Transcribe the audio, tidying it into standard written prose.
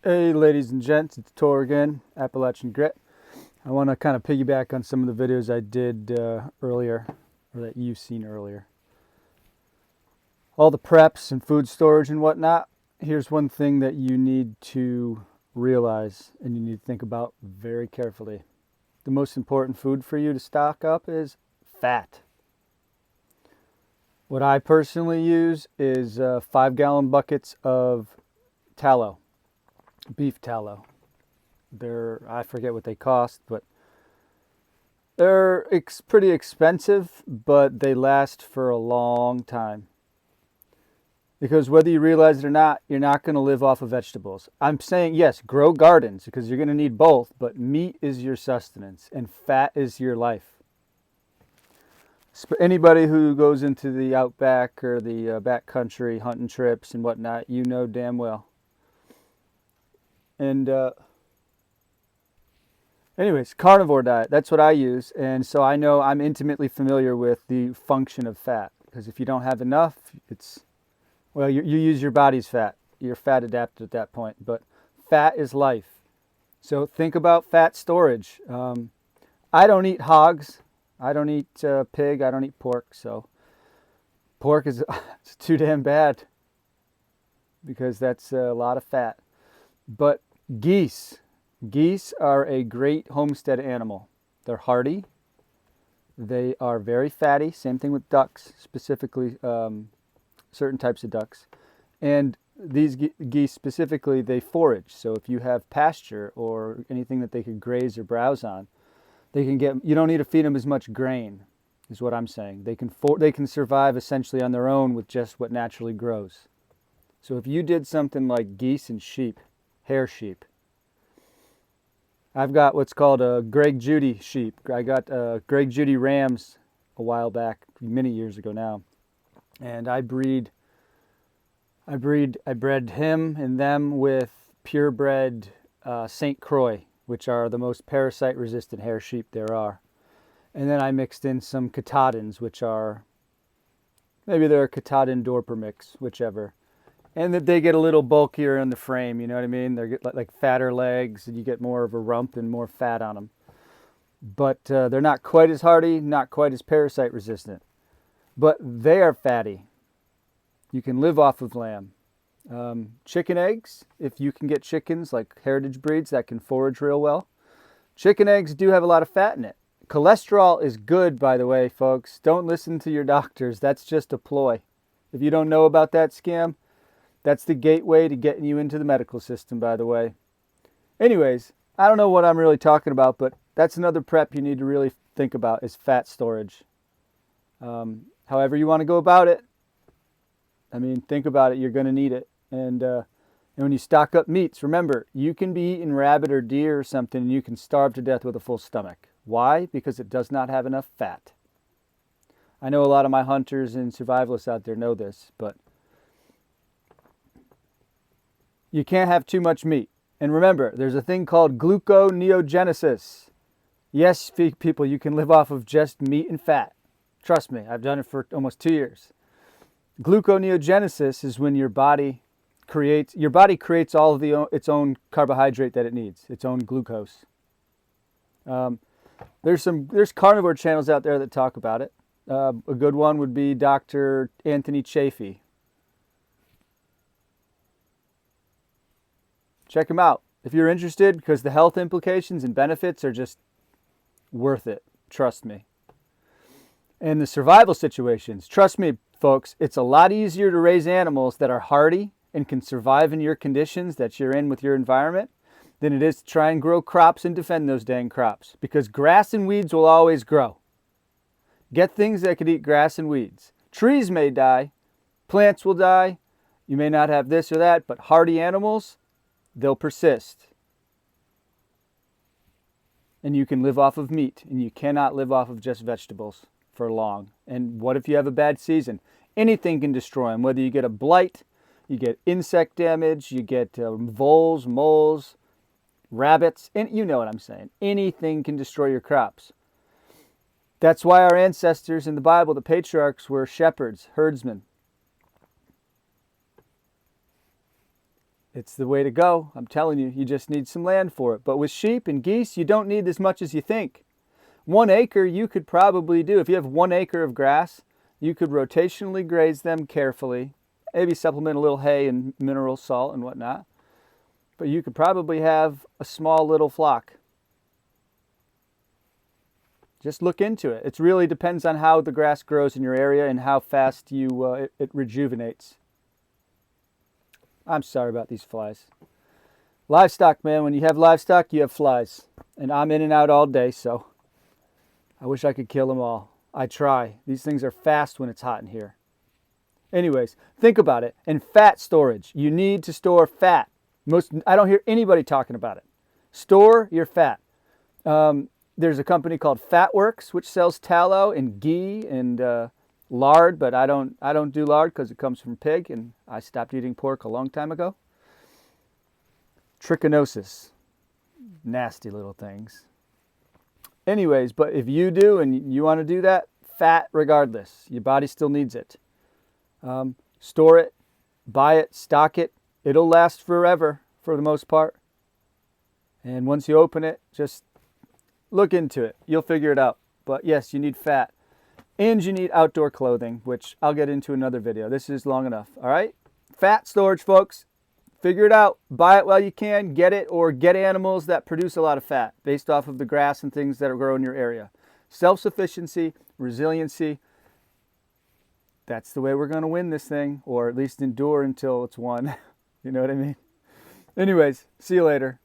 Hey ladies and gents, it's Tor again, Appalachian Grit. I want to kind of piggyback on some of the videos I did earlier, or that you've seen earlier. All the preps and food storage and whatnot. Here's one thing that you need to realize and you need to think about very carefully. The most important food for you to stock up is fat. What I personally use is 5-gallon buckets of tallow. Beef tallow. I forget what they cost, but they're pretty expensive, but they last for a long time. Because whether you realize it or not, you're not going to live off of vegetables. I'm saying, yes, grow gardens because you're going to need both, but meat is your sustenance and fat is your life. Anybody who goes into the outback or the backcountry hunting trips and whatnot, you know damn well. And anyways, carnivore diet, that's what I use. And so I know I'm intimately familiar with the function of fat. Because if you don't have enough, you use your body's fat. You're fat adapted at that point. But fat is life. So think about fat storage. I don't eat hogs. I don't eat pig. I don't eat pork. So pork is it's too damn bad. Because that's a lot of fat. But geese are a great homestead animal. They're hardy. They are very fatty. Same thing with ducks, specifically certain types of ducks. And these geese specifically, they forage. So if you have pasture or anything that they could graze or browse on, you don't need to feed them as much grain, is what I'm saying. They can survive essentially on their own with just what naturally grows. So if you did something like geese and sheep, hair sheep. I've got what's called a Greg Judy sheep. I got Greg Judy rams a while back, many years ago now. And I bred him and them with purebred St. Croix, which are the most parasite resistant hair sheep there are. And then I mixed in some Katahdins, which are, maybe they're a Katahdin Dorper mix, whichever. And that they get a little bulkier in the frame, you know what I mean? They get like fatter legs, and you get more of a rump and more fat on them. But they're not quite as hardy, not quite as parasite resistant. But they are fatty. You can live off of lamb. Chicken eggs, if you can get chickens like heritage breeds that can forage real well. Chicken eggs do have a lot of fat in it. Cholesterol is good, by the way, folks. Don't listen to your doctors. That's just a ploy. If you don't know about that scam, that's the gateway to getting you into the medical system, by the way. Anyways, I don't know what I'm really talking about, but that's another prep you need to really think about is fat storage. However you want to go about it, think about it. You're going to need it. And when you stock up meats, remember, you can be eating rabbit or deer or something, and you can starve to death with a full stomach. Why? Because it does not have enough fat. I know a lot of my hunters and survivalists out there know this, but you can't have too much meat. And remember, there's a thing called gluconeogenesis. Yes, people, you can live off of just meat and fat. Trust me, I've done it for almost 2 years. Gluconeogenesis is when your body creates all of its own carbohydrate that it needs, its own glucose. There's carnivore channels out there that talk about it. A good one would be Dr. Anthony Chafee. Check him out if you're interested, because the health implications and benefits are just worth it. Trust me. And the survival situations, trust me, folks, it's a lot easier to raise animals that are hardy and can survive in your conditions that you're in with your environment than it is to try and grow crops and defend those dang crops, because grass and weeds will always grow. Get things that could eat grass and weeds. Trees may die, plants will die, you may not have this or that, but hardy animals, they'll persist. And you can live off of meat, and you cannot live off of just vegetables for long. And what if you have a bad season? Anything can destroy them, whether you get a blight, you get insect damage, you get voles, moles, rabbits, and you know what I'm saying. Anything can destroy your crops. That's why our ancestors in the Bible, the patriarchs, were shepherds, herdsmen. It's the way to go. I'm telling you, you just need some land for it. But with sheep and geese, you don't need as much as you think. 1 acre you could probably do. If you have 1 acre of grass, you could rotationally graze them carefully. Maybe supplement a little hay and mineral salt and whatnot. But you could probably have a small little flock. Just look into it. It really depends on how the grass grows in your area and how fast it rejuvenates. I'm sorry about these flies. Livestock, man. When you have livestock, you have flies. And I'm in and out all day, so I wish I could kill them all. I try. These things are fast when it's hot in here. Anyways, think about it. And fat storage. You need to store fat. I don't hear anybody talking about it. Store your fat. There's a company called Fatworks, which sells tallow and ghee and lard, but I don't do lard because it comes from pig, and I stopped eating pork a long time ago. Trichinosis. Nasty little things. Anyways, but if you do and you want to do that, fat regardless. Your body still needs it. Store it, buy it, stock it. It'll last forever for the most part. And once you open it, just look into it. You'll figure it out. But yes, you need fat. And you need outdoor clothing, which I'll get into another video. This is long enough. All right? Fat storage, folks. Figure it out. Buy it while you can. Get it, or get animals that produce a lot of fat based off of the grass and things that grow in your area. Self-sufficiency, resiliency. That's the way we're going to win this thing, or at least endure until it's won. You know what I mean? Anyways, see you later.